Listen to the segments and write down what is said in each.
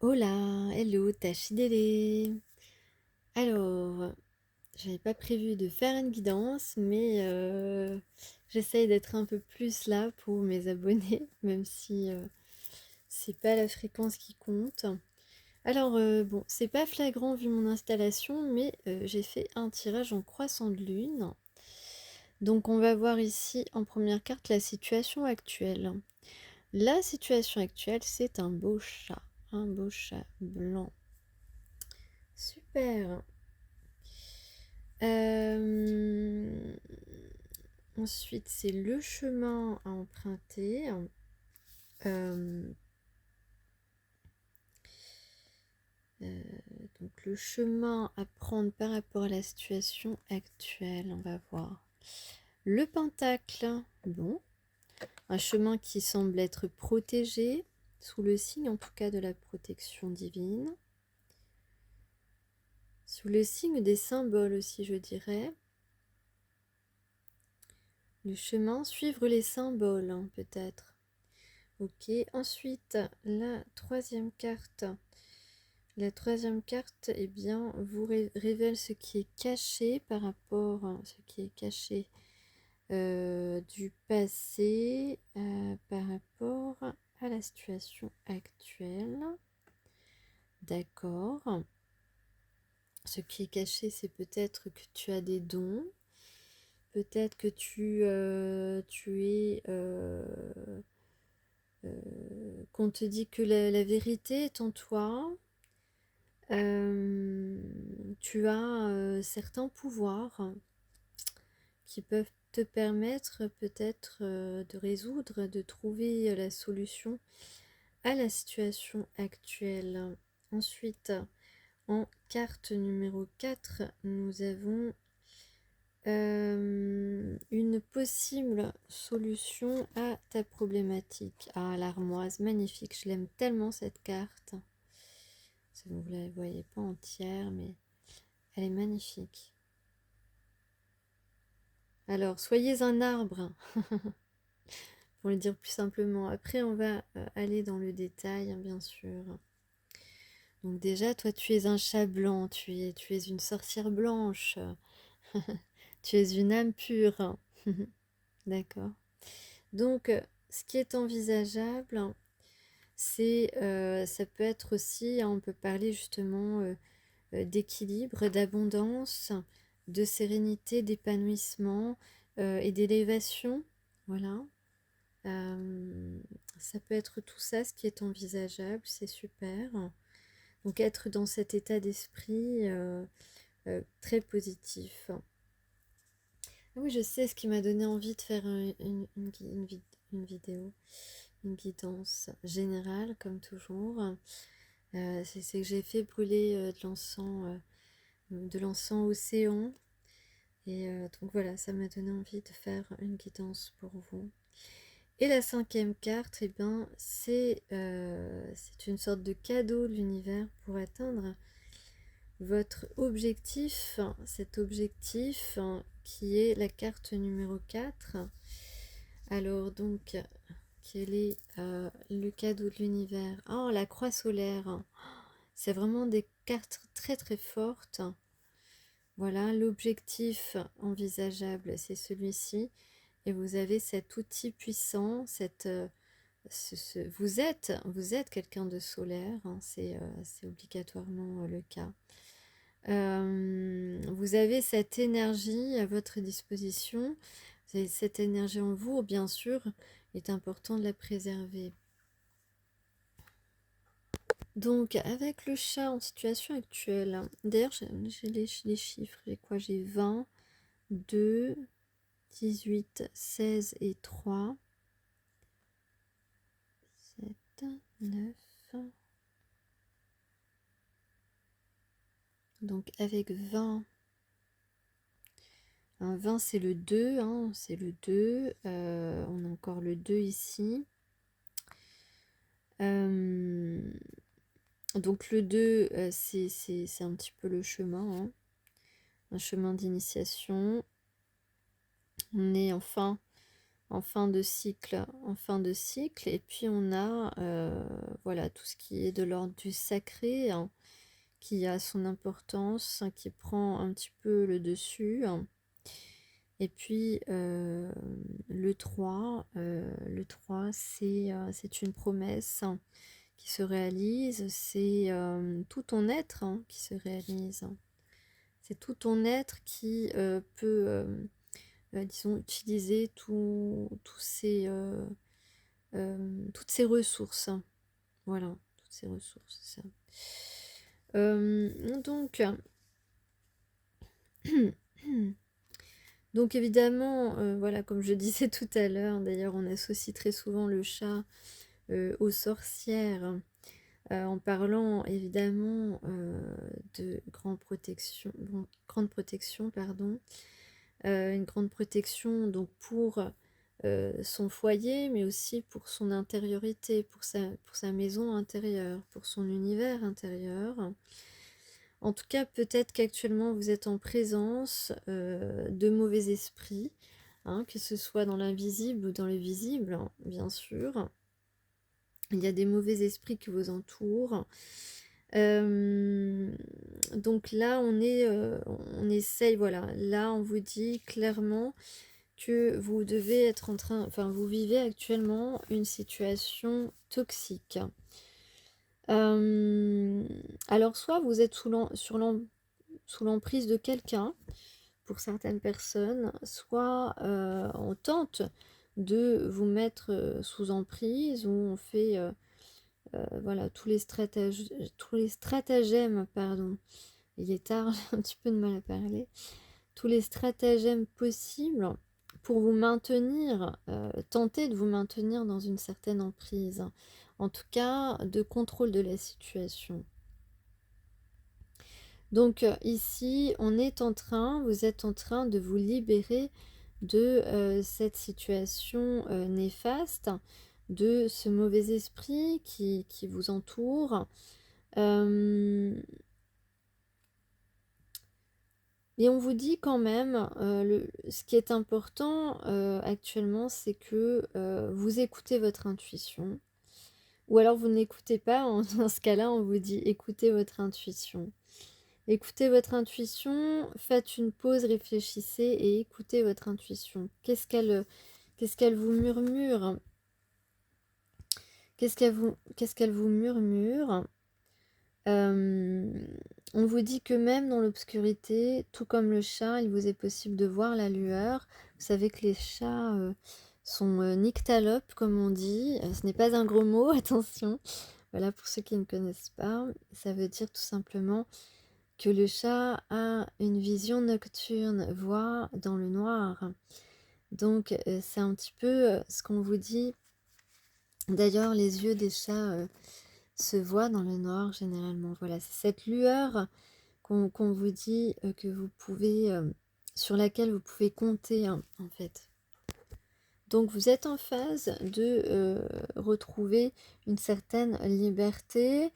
Hola, hello, Tachidele. Alors, j'avais pas prévu de faire une guidance, mais j'essaye d'être un peu plus là pour mes abonnés, même si c'est pas la fréquence qui compte. Alors, bon, c'est pas flagrant vu mon installation, mais j'ai fait un tirage en croissant de lune. Donc, on va voir ici en première carte la situation actuelle. La situation actuelle, c'est un beau chat blanc. Super. Ensuite, c'est le chemin à emprunter. Euh, donc, le chemin à prendre par rapport à la situation actuelle, on va voir. Le pentacle, bon, un chemin qui semble être protégé, sous le signe en tout cas de la protection divine. Sous le signe des symboles aussi, je dirais. Le chemin, suivre les symboles, hein, peut-être. Ok, ensuite, la troisième carte. La troisième carte, eh bien, vous révèle ce qui est caché par rapport à ce qui est caché du passé par rapport à la situation actuelle. D'accord. Ce qui est caché, c'est peut-être que tu as des dons. Peut-être que tu es... qu'on te dit que la vérité est en toi. Tu as certains pouvoirs qui peuvent te permettre peut-être de résoudre, de trouver la solution à la situation actuelle. Ensuite, en carte numéro 4, nous avons une possible solution à ta problématique. Ah, l'armoise, magnifique, je l'aime tellement cette carte. Vous ne la voyez pas entière, mais elle est magnifique. Alors, soyez un arbre, pour le dire plus simplement. Après, on va aller dans le détail, hein, bien sûr. Donc déjà, toi, tu es un chat blanc, tu es une sorcière blanche, tu es une âme pure. D'accord. Donc, ce qui est envisageable, c'est, ça peut être aussi, hein, on peut parler justement d'équilibre, d'abondance, de sérénité, d'épanouissement et d'élévation. Voilà. Ça peut être tout ça, ce qui est envisageable, c'est super. Donc être dans cet état d'esprit très positif. Ah oui, je sais ce qui m'a donné envie de faire une vidéo, une guidance générale, comme toujours. C'est que j'ai fait brûler de l'encens océan. Et donc voilà, ça m'a donné envie de faire une guidance pour vous. Et la cinquième carte, eh ben, c'est une sorte de cadeau de l'univers pour atteindre votre objectif, cet objectif qui est la carte numéro 4. Alors donc, quel est le cadeau de l'univers? Oh, la croix solaire. C'est vraiment des cartes très très fortes. Voilà, l'objectif envisageable, c'est celui-ci. Et vous avez cet outil puissant, vous êtes quelqu'un de solaire, hein, c'est obligatoirement le cas. Vous avez cette énergie à votre disposition. Cette énergie en vous, bien sûr, est important de la préserver. Donc, avec le chat en situation actuelle, d'ailleurs, j'ai les chiffres. J'ai quoi? J'ai 20, 2, 18, 16 et 3, 7, 9. Donc, avec 20, un 20 c'est le 2, hein, c'est le 2. On a encore le 2 ici. Donc le 2, c'est un petit peu le chemin, hein, un chemin d'initiation. On est enfin en fin de cycle, et puis on a voilà tout ce qui est de l'ordre du sacré, hein, qui a son importance, hein, qui prend un petit peu le dessus, hein. Et puis le 3 c'est une promesse, hein, qui se réalise, c'est tout ton être, hein, qui se réalise, hein. C'est tout ton être qui peut, disons, utiliser toutes ces ressources, hein. Voilà, toutes ces ressources, ça. Donc, donc évidemment, voilà, comme je disais tout à l'heure, d'ailleurs on associe très souvent le chat aux sorcières, en parlant évidemment de grande protection, pardon, une grande protection donc pour son foyer, mais aussi pour son intériorité, pour sa maison intérieure, pour son univers intérieur. En tout cas, peut-être qu'actuellement vous êtes en présence de mauvais esprits, hein, que ce soit dans l'invisible ou dans le visible, hein, bien sûr. Il y a des mauvais esprits qui vous entourent. Donc là, on essaye, voilà, là on vous dit clairement que vous devez être vous vivez actuellement une situation toxique. Alors soit vous êtes sous l'emprise de quelqu'un, pour certaines personnes, soit on tente de vous mettre sous emprise, où on fait voilà, tous les stratagèmes, pardon, il est tard, j'ai un petit peu de mal à parler, tous les stratagèmes possibles pour vous maintenir, tenter de vous maintenir dans une certaine emprise, en tout cas de contrôle de la situation. Donc ici, vous êtes en train de vous libérer de cette situation néfaste, de ce mauvais esprit qui vous entoure. Et on vous dit quand même, ce qui est important actuellement, c'est que vous écoutez votre intuition. Ou alors vous n'écoutez pas, dans ce cas-là, on vous dit écoutez votre intuition. Écoutez votre intuition, faites une pause, réfléchissez et écoutez votre intuition. Qu'est-ce qu'elle vous murmure? Qu'est-ce qu'elle vous murmure? On vous dit que même dans l'obscurité, tout comme le chat, il vous est possible de voir la lueur. Vous savez que les chats sont nyctalopes, comme on dit. Ce n'est pas un gros mot, attention. Voilà, pour ceux qui ne connaissent pas, ça veut dire tout simplement que le chat a une vision nocturne, voit dans le noir. Donc c'est un petit peu ce qu'on vous dit. D'ailleurs, les yeux des chats se voient dans le noir généralement. Voilà, c'est cette lueur qu'on vous dit que vous pouvez, sur laquelle vous pouvez compter, hein, en fait. Donc vous êtes en phase de retrouver une certaine liberté.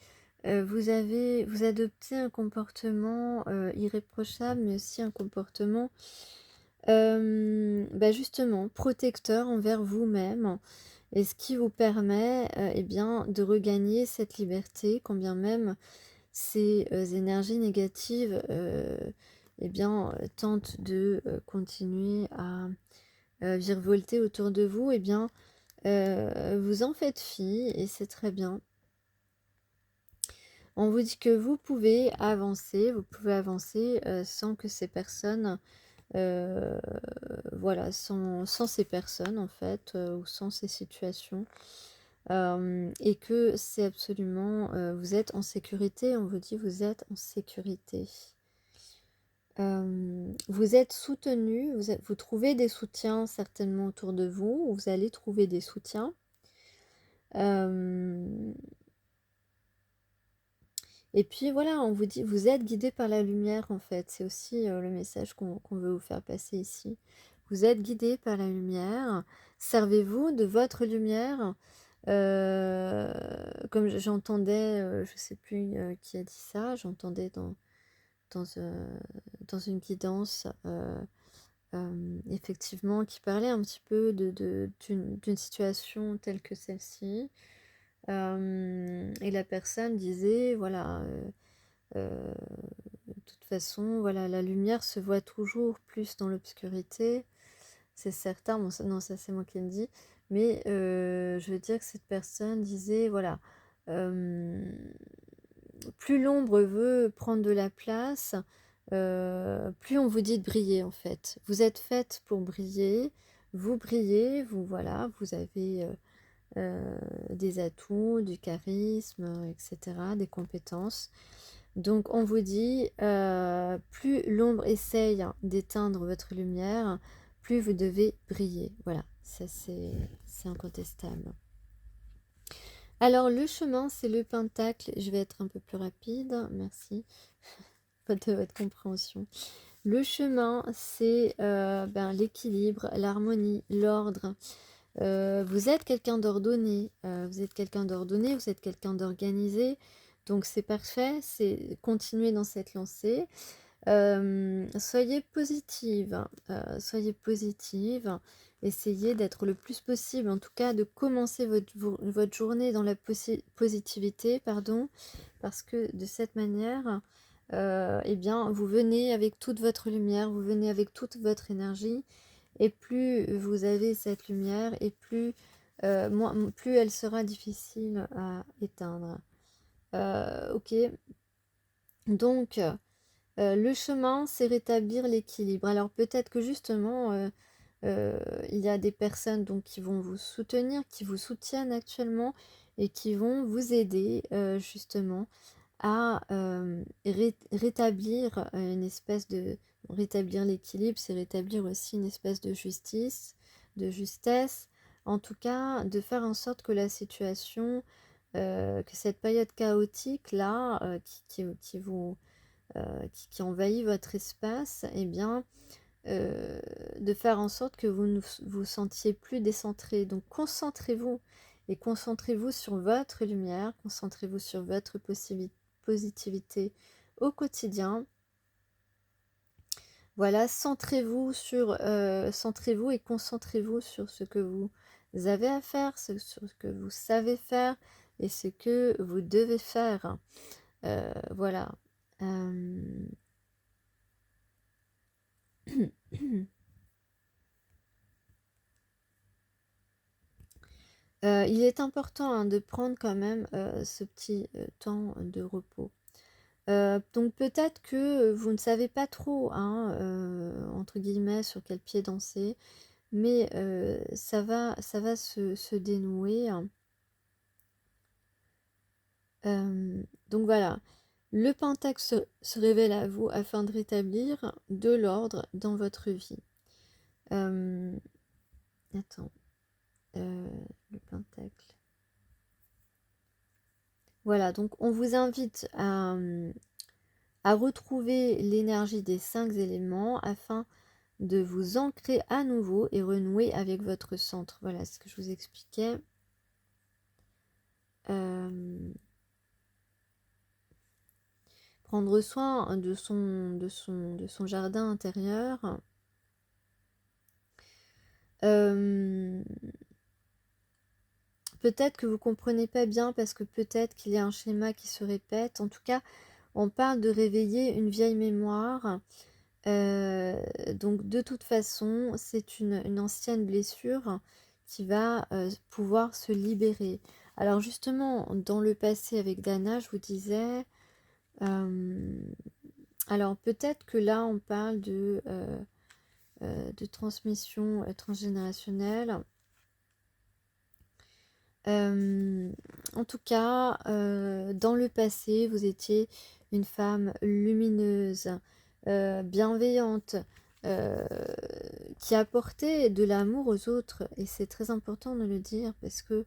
Vous adoptez un comportement irréprochable, mais aussi un comportement justement protecteur envers vous-même, et ce qui vous permet eh bien, de regagner cette liberté, quand bien même ces énergies négatives eh bien, tentent de continuer à virevolter autour de vous. Eh bien, vous en faites fi et c'est très bien. On vous dit que vous pouvez avancer sans que ces personnes, voilà, sans ces personnes en fait, ou sans ces situations. Et que c'est absolument, vous êtes en sécurité, on vous dit vous êtes en sécurité. Vous êtes soutenu, vous trouvez des soutiens certainement autour de vous, ou vous allez trouver des soutiens. Et puis voilà, on vous dit, vous êtes guidé par la lumière en fait, c'est aussi le message qu'on veut vous faire passer ici. Vous êtes guidé par la lumière, servez-vous de votre lumière. Comme j'entendais, je ne sais plus qui a dit ça, j'entendais dans une guidance effectivement, qui parlait un petit peu d'une situation telle que celle-ci. Et la personne disait, voilà, de toute façon, voilà, la lumière se voit toujours plus dans l'obscurité, c'est certain. Bon, non, ça c'est moi qui le dis, mais je veux dire que cette personne disait, voilà, plus l'ombre veut prendre de la place, plus on vous dit de briller en fait. Vous êtes faite pour briller, vous brillez, vous voilà, vous avez des atouts, du charisme, etc., des compétences. Donc on vous dit, plus l'ombre essaye d'éteindre votre lumière, plus vous devez briller. Voilà, ça c'est incontestable. Alors le chemin, c'est le pentacle. Je vais être un peu plus rapide, merci de votre compréhension. Le chemin, c'est l'équilibre, l'harmonie, l'ordre. Vous êtes quelqu'un d'ordonné, vous êtes quelqu'un d'organisé, donc c'est parfait, c'est continuer dans cette lancée. Soyez positive, essayez d'être le plus possible, en tout cas de commencer votre journée dans la positivité, pardon, parce que de cette manière, eh bien, vous venez avec toute votre lumière, vous venez avec toute votre énergie, et plus vous avez cette lumière, et plus elle sera difficile à éteindre. Ok, donc le chemin, c'est rétablir l'équilibre. Alors peut-être que justement, il y a des personnes donc, qui vont vous soutenir, qui vous soutiennent actuellement, et qui vont vous aider justement à rétablir une espèce de... Rétablir l'équilibre, c'est rétablir aussi une espèce de justice, de justesse, en tout cas de faire en sorte que la situation, que cette période chaotique là, qui envahit votre espace, eh bien, de faire en sorte que vous ne vous sentiez plus décentré. Donc concentrez-vous, et concentrez-vous sur votre lumière, concentrez-vous sur votre positivité au quotidien. Voilà, centrez-vous et concentrez-vous sur ce que vous avez à faire, sur ce que vous savez faire et ce que vous devez faire. Voilà. Il est important de prendre quand même ce petit temps de repos. Donc peut-être que vous ne savez pas trop, hein, entre guillemets, sur quel pied danser, mais ça va se dénouer. Donc voilà, le pentacle se révèle à vous afin de rétablir de l'ordre dans votre vie. Attends, le pentacle. Voilà, donc on vous invite à retrouver l'énergie des 5 éléments afin de vous ancrer à nouveau et renouer avec votre centre. Voilà ce que je vous expliquais. Prendre soin de son jardin intérieur. Peut-être que vous ne comprenez pas bien parce que peut-être qu'il y a un schéma qui se répète. En tout cas, on parle de réveiller une vieille mémoire. Donc de toute façon, c'est une ancienne blessure qui va pouvoir se libérer. Alors justement, dans le passé avec Dana, je vous disais, alors peut-être que là, on parle de transmission transgénérationnelle. En tout cas, dans le passé, vous étiez une femme lumineuse, bienveillante, qui apportait de l'amour aux autres. Et c'est très important de le dire parce que,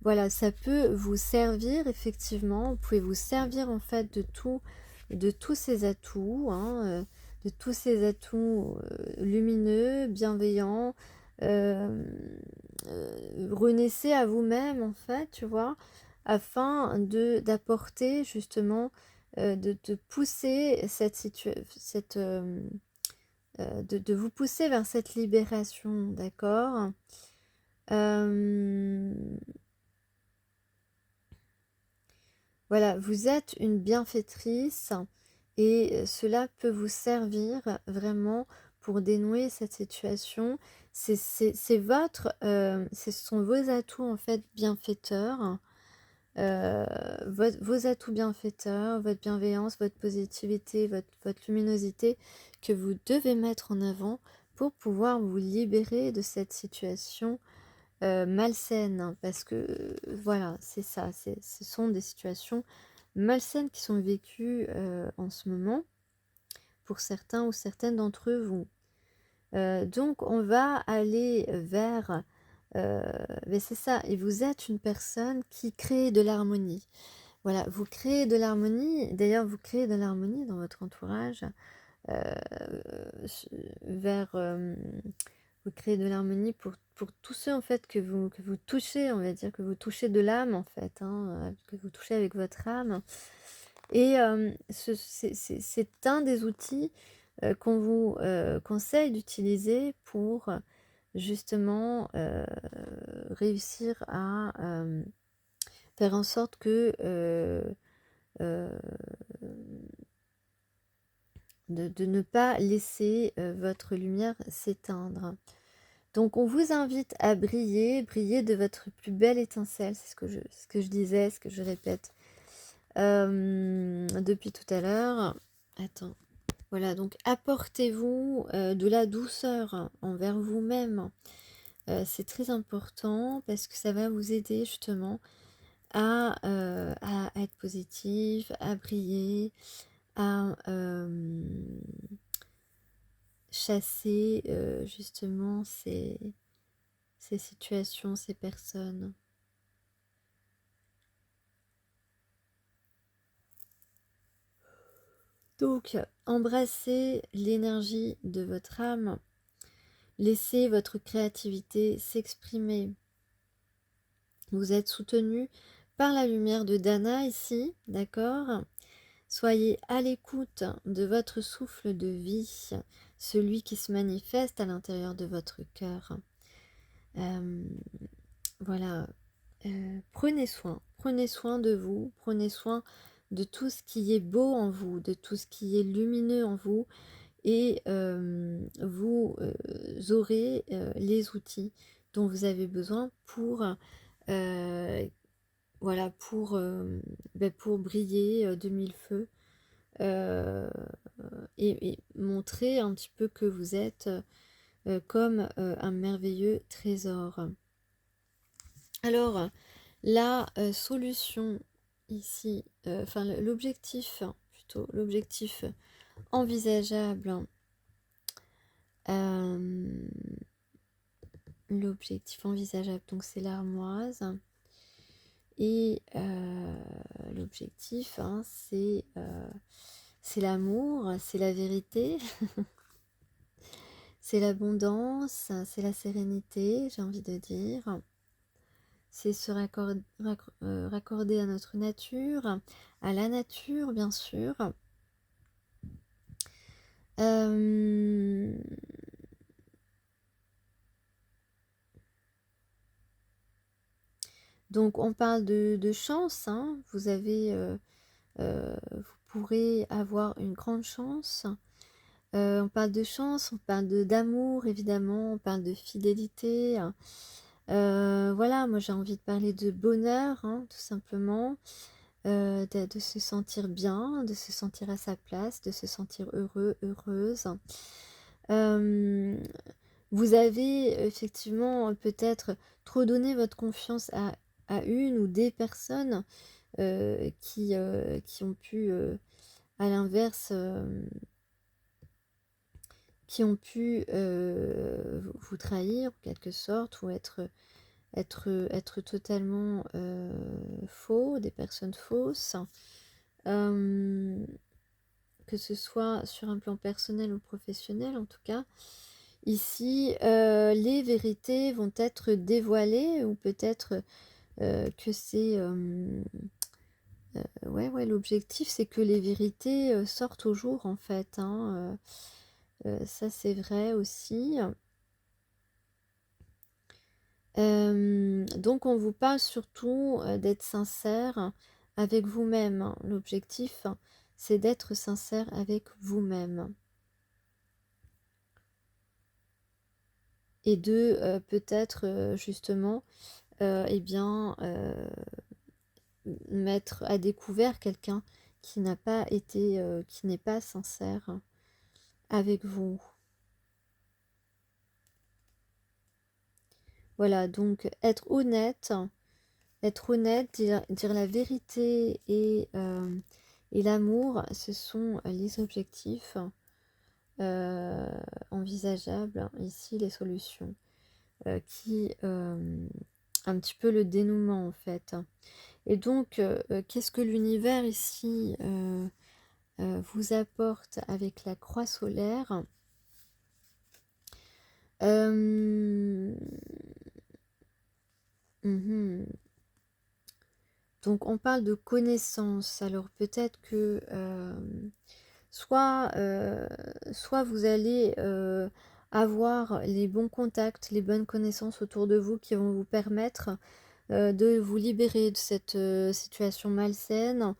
voilà, ça peut vous servir effectivement. Vous pouvez vous servir en fait de tous ces atouts, hein, de tous ces atouts lumineux, bienveillants. Renaissez à vous-même en fait, tu vois, afin d'apporter justement, de pousser cette de vous pousser vers cette libération, d'accord? Voilà, vous êtes une bienfaitrice et cela peut vous servir vraiment pour dénouer cette situation. C'est votre, ce sont vos atouts en fait bienfaiteurs, vos atouts bienfaiteurs, votre bienveillance, votre positivité, votre luminosité que vous devez mettre en avant pour pouvoir vous libérer de cette situation malsaines, hein, parce que voilà, c'est ça, ce sont des situations malsaines qui sont vécues en ce moment pour certains ou certaines d'entre vous. Donc on va aller vers, mais c'est ça, et vous êtes une personne qui crée de l'harmonie. Voilà, vous créez de l'harmonie, d'ailleurs vous créez de l'harmonie dans votre entourage, euh, vers vous créez de l'harmonie pour tous ceux en fait que vous touchez, on va dire, que vous touchez de l'âme en fait, hein, que vous touchez avec votre âme. Et c'est un des outils qu'on vous conseille d'utiliser pour justement réussir à faire en sorte que euh, de ne pas laisser votre lumière s'éteindre. Donc on vous invite à briller, briller de votre plus belle étincelle, c'est ce que je disais, ce que je répète depuis tout à l'heure. Attends. Voilà, donc apportez-vous de la douceur envers vous-même. C'est très important parce que ça va vous aider justement à être positif, à briller, à chasser justement ces situations, ces personnes. Donc, embrassez l'énergie de votre âme, laissez votre créativité s'exprimer. Vous êtes soutenu par la lumière de Dana ici, d'accord? Soyez à l'écoute de votre souffle de vie, celui qui se manifeste à l'intérieur de votre cœur. Voilà, prenez soin de vous, prenez soin de tout ce qui est beau en vous, de tout ce qui est lumineux en vous, et vous aurez les outils dont vous avez besoin pour voilà, pour briller de mille feux, et montrer un petit peu que vous êtes comme un merveilleux trésor. Alors, la solution ici, enfin l'objectif, plutôt l'objectif envisageable, l'objectif envisageable, donc c'est l'armoise, et l'objectif, hein, c'est l'amour, c'est la vérité, c'est l'abondance, c'est la sérénité, j'ai envie de dire. C'est se raccorder à notre nature, à la nature bien sûr. Donc on parle de chance, hein. Vous pourrez avoir une grande chance. On parle de chance, on parle d'amour évidemment, on parle de fidélité. Voilà, moi j'ai envie de parler de bonheur, hein, tout simplement, de se sentir bien, de se sentir à sa place, de se sentir heureux, heureuse. Vous avez effectivement peut-être trop donné votre confiance à une ou des personnes qui ont pu, à l'inverse, qui ont pu vous trahir en quelque sorte, ou être totalement faux, des personnes fausses, que ce soit sur un plan personnel ou professionnel en tout cas. Ici, les vérités vont être dévoilées, ou peut-être que c'est... ouais, l'objectif c'est que les vérités sortent au jour en fait, hein, Ça c'est vrai aussi. Donc on vous parle surtout d'être sincère avec vous-même, hein. L'objectif, c'est d'être sincère avec vous-même. Et de peut-être justement, eh bien, mettre à découvert quelqu'un qui n'a pas été, qui n'est pas sincère avec vous. Voilà, donc être honnête, dire la vérité et l'amour, ce sont les objectifs envisageables, ici les solutions, qui un petit peu le dénouement en fait. Et donc, qu'est-ce que l'univers ici vous apporte avec la croix solaire? Mhm. Donc on parle de connaissance. Alors peut-être que soit, soit vous allez avoir les bons contacts, les bonnes connaissances autour de vous qui vont vous permettre de vous libérer de cette situation malsaine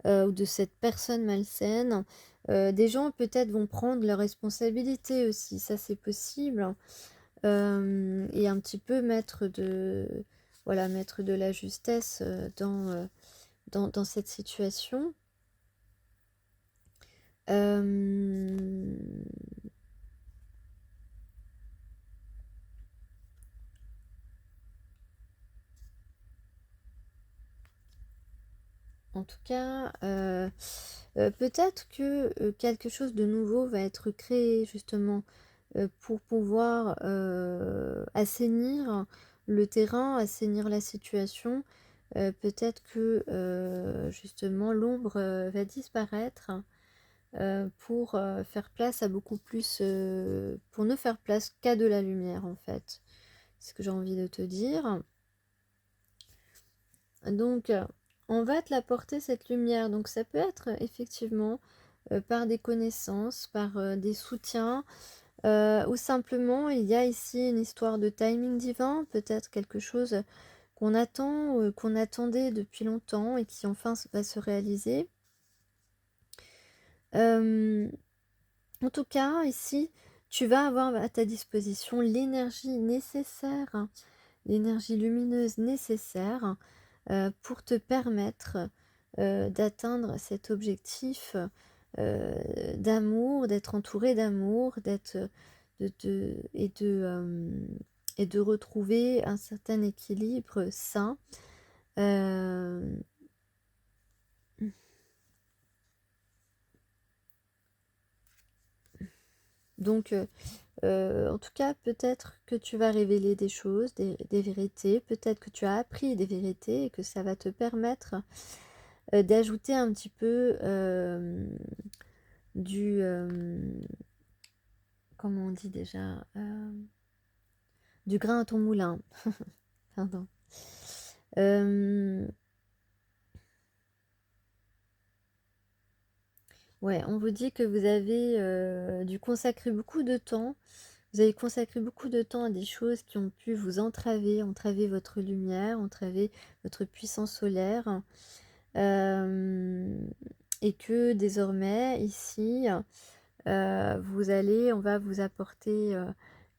ou de cette personne malsaine. Des gens peut-être vont prendre leurs responsabilités aussi, ça c'est possible. Et un petit peu mettre de, voilà, mettre de la justesse dans cette situation. En tout cas, peut-être que quelque chose de nouveau va être créé justement pour pouvoir assainir le terrain, assainir la situation. Peut-être que justement l'ombre va disparaître pour faire place à beaucoup plus, pour ne faire place qu'à de la lumière en fait. C'est ce que j'ai envie de te dire. Donc, on va te l'apporter cette lumière. Donc, ça peut être effectivement par des connaissances, par des soutiens, ou simplement il y a ici une histoire de timing divin, peut-être quelque chose qu'on attend, qu'on attendait depuis longtemps et qui enfin va se réaliser. En tout cas, ici, tu vas avoir à ta disposition l'énergie nécessaire, hein, l'énergie lumineuse nécessaire pour te permettre d'atteindre cet objectif d'amour, d'être entouré d'amour, et de retrouver un certain équilibre sain. Donc, en tout cas, peut-être que tu vas révéler des choses, des vérités, peut-être que tu as appris des vérités et que ça va te permettre d'ajouter un petit peu du... comment on dit déjà du grain à ton moulin. Pardon. Ouais, on vous dit que vous avez dû consacrer beaucoup de temps. Vous avez consacré beaucoup de temps à des choses qui ont pu vous entraver, entraver votre lumière, entraver votre puissance solaire. Et que désormais, ici, on va vous apporter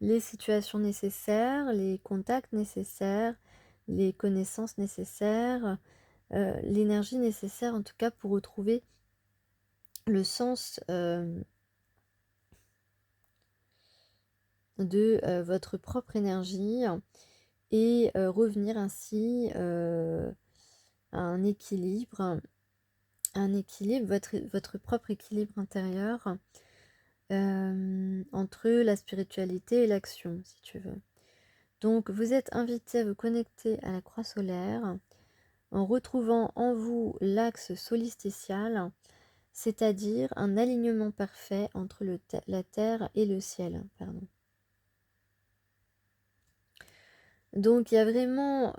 les situations nécessaires, les contacts nécessaires, les connaissances nécessaires, l'énergie nécessaire en tout cas pour retrouver le sens de votre propre énergie et revenir ainsi à un équilibre, votre propre équilibre intérieur entre la spiritualité et l'action, si tu veux. Donc, vous êtes invité à vous connecter à la croix solaire en retrouvant en vous l'axe solstictial, c'est-à-dire un alignement parfait entre la terre et le ciel. Pardon. Donc, il y a vraiment,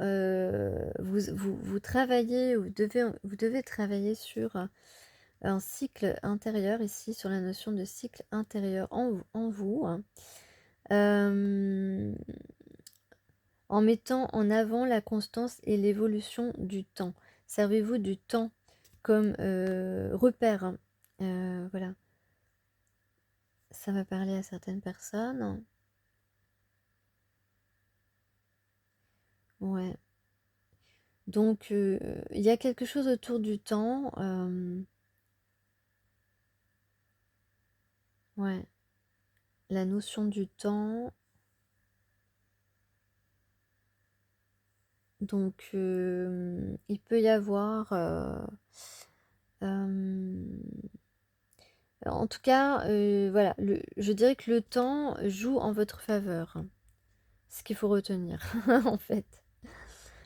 vous travaillez, vous devez travailler sur un cycle intérieur ici, sur la notion de cycle intérieur en vous, hein. En mettant en avant la constance et l'évolution du temps. Servez-vous du temps comme repère, hein. Voilà, ça va parler à certaines personnes. Ouais. Donc, il y a quelque chose autour du temps. Ouais, la notion du temps. Donc, il peut y avoir... en tout cas, voilà, je dirais que le temps joue en votre faveur. Ce qu'il faut retenir, en fait.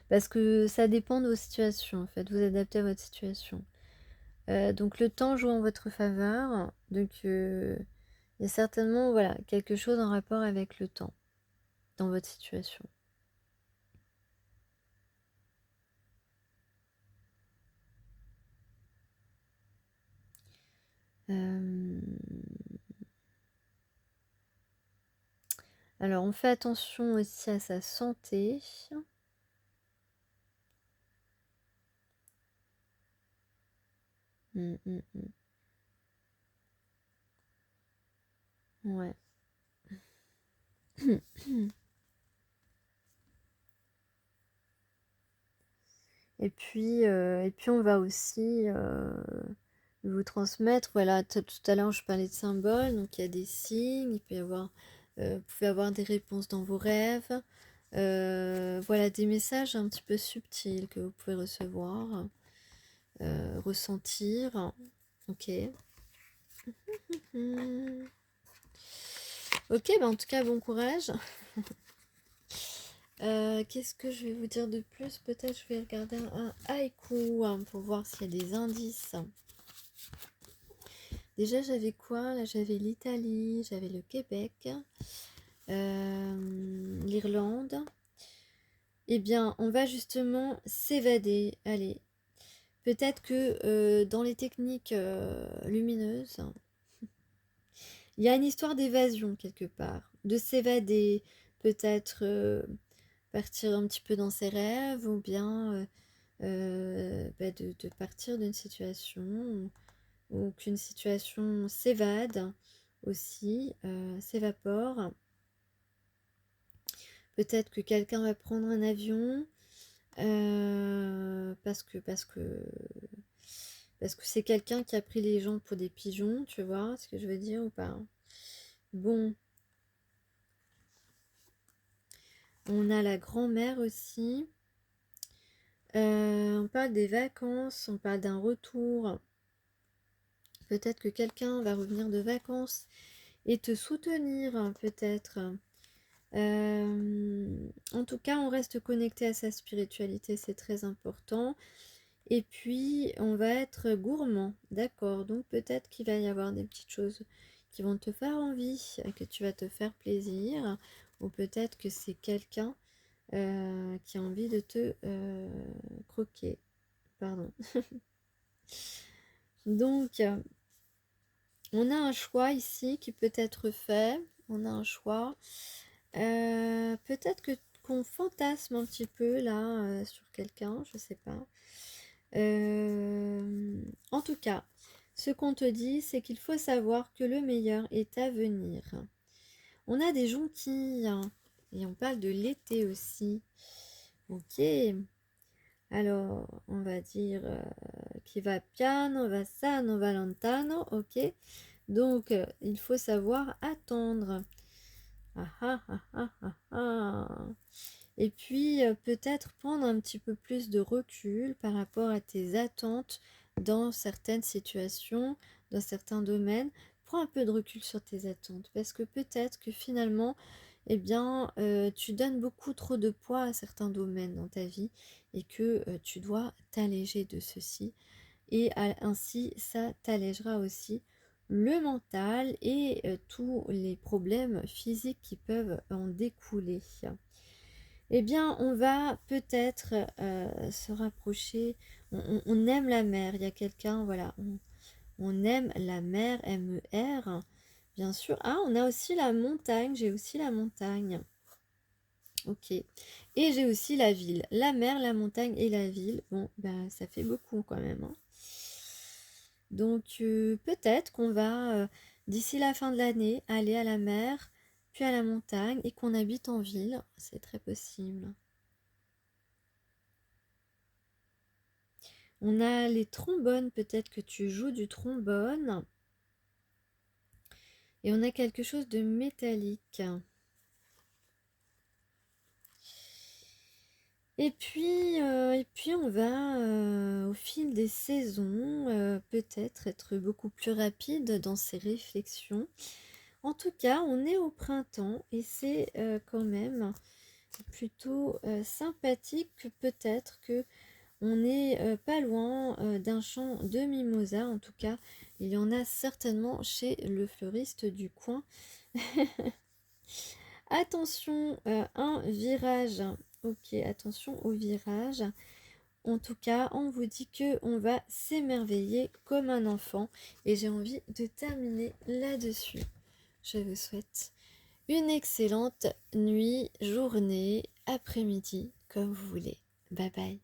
Parce que ça dépend de vos situations, en fait. Vous adaptez à votre situation. Donc, le temps joue en votre faveur. Donc, il y a certainement, voilà, quelque chose en rapport avec le temps dans votre situation. Alors, on fait attention aussi à sa santé. Mm, mm, mm. Ouais. Et puis on va aussi vous transmettre, voilà, tout à l'heure je parlais de symboles, donc il y a des signes, il peut y avoir, vous pouvez avoir des réponses dans vos rêves, voilà, des messages un petit peu subtils que vous pouvez recevoir, ressentir, ok. Ok, bah en tout cas, bon courage. Qu'est-ce que je vais vous dire de plus? Peut-être je vais regarder un haïku hein, pour voir s'il y a des indices. Déjà, j'avais quoi? Là, j'avais l'Italie, j'avais le Québec, l'Irlande. Eh bien, on va justement s'évader. Allez, peut-être que dans les techniques lumineuses, il y a une histoire d'évasion quelque part, de s'évader, peut-être partir un petit peu dans ses rêves ou bien de partir d'une situation ou qu'une situation s'évade aussi, s'évapore. Peut-être que quelqu'un va prendre un avion parce que c'est quelqu'un qui a pris les gens pour des pigeons, tu vois ce que je veux dire ou pas? Bon, on a la grand-mère aussi. On parle des vacances, on parle d'un retour. Peut-être que quelqu'un va revenir de vacances et te soutenir, peut-être. En tout cas, on reste connecté à sa spiritualité, c'est très important. Et puis, on va être gourmand, d'accord. Donc, peut-être qu'il va y avoir des petites choses qui vont te faire envie, que tu vas te faire plaisir. Ou peut-être que c'est quelqu'un qui a envie de te croquer. Pardon. Donc, on a un choix ici qui peut être fait. On a un choix. Peut-être que qu'on fantasme un petit peu là sur quelqu'un, je sais pas. En tout cas, ce qu'on te dit, c'est qu'il faut savoir que le meilleur est à venir. On a des jonquilles hein, et on parle de l'été aussi. Ok. Alors, on va dire qui va piano, va sano, va lontano. Ok. Donc, il faut savoir attendre. Ah ah ah ah ah ah. Et puis peut-être prendre un petit peu plus de recul par rapport à tes attentes dans certaines situations, dans certains domaines. Prends un peu de recul sur tes attentes parce que peut-être que finalement, eh bien, tu donnes beaucoup trop de poids à certains domaines dans ta vie et que tu dois t'alléger de ceci. Et ainsi, ça t'allégera aussi le mental et tous les problèmes physiques qui peuvent en découler. Eh bien, on va peut-être se rapprocher. On aime la mer. Il y a quelqu'un, voilà. On aime la mer, M-E-R, bien sûr. Ah, on a aussi la montagne, j'ai aussi la montagne. Ok. Et j'ai aussi la ville. La mer, la montagne et la ville. Bon, ben, ça fait beaucoup quand même, hein. Donc, peut-être qu'on va, d'ici la fin de l'année, aller à la mer, puis à la montagne, et qu'on habite en ville. C'est très possible. On a les trombones, peut-être que tu joues du trombone. Et on a quelque chose de métallique. Et puis on va, au fil des saisons, peut-être être beaucoup plus rapide dans ses réflexions. En tout cas, on est au printemps et c'est quand même plutôt sympathique. Peut-être que on n'est pas loin d'un champ de mimosa. En tout cas, il y en a certainement chez le fleuriste du coin. Attention, un virage. Ok, attention au virage. En tout cas, on vous dit que on va s'émerveiller comme un enfant. Et j'ai envie de terminer là-dessus. Je vous souhaite une excellente nuit, journée, après-midi, comme vous voulez. Bye bye.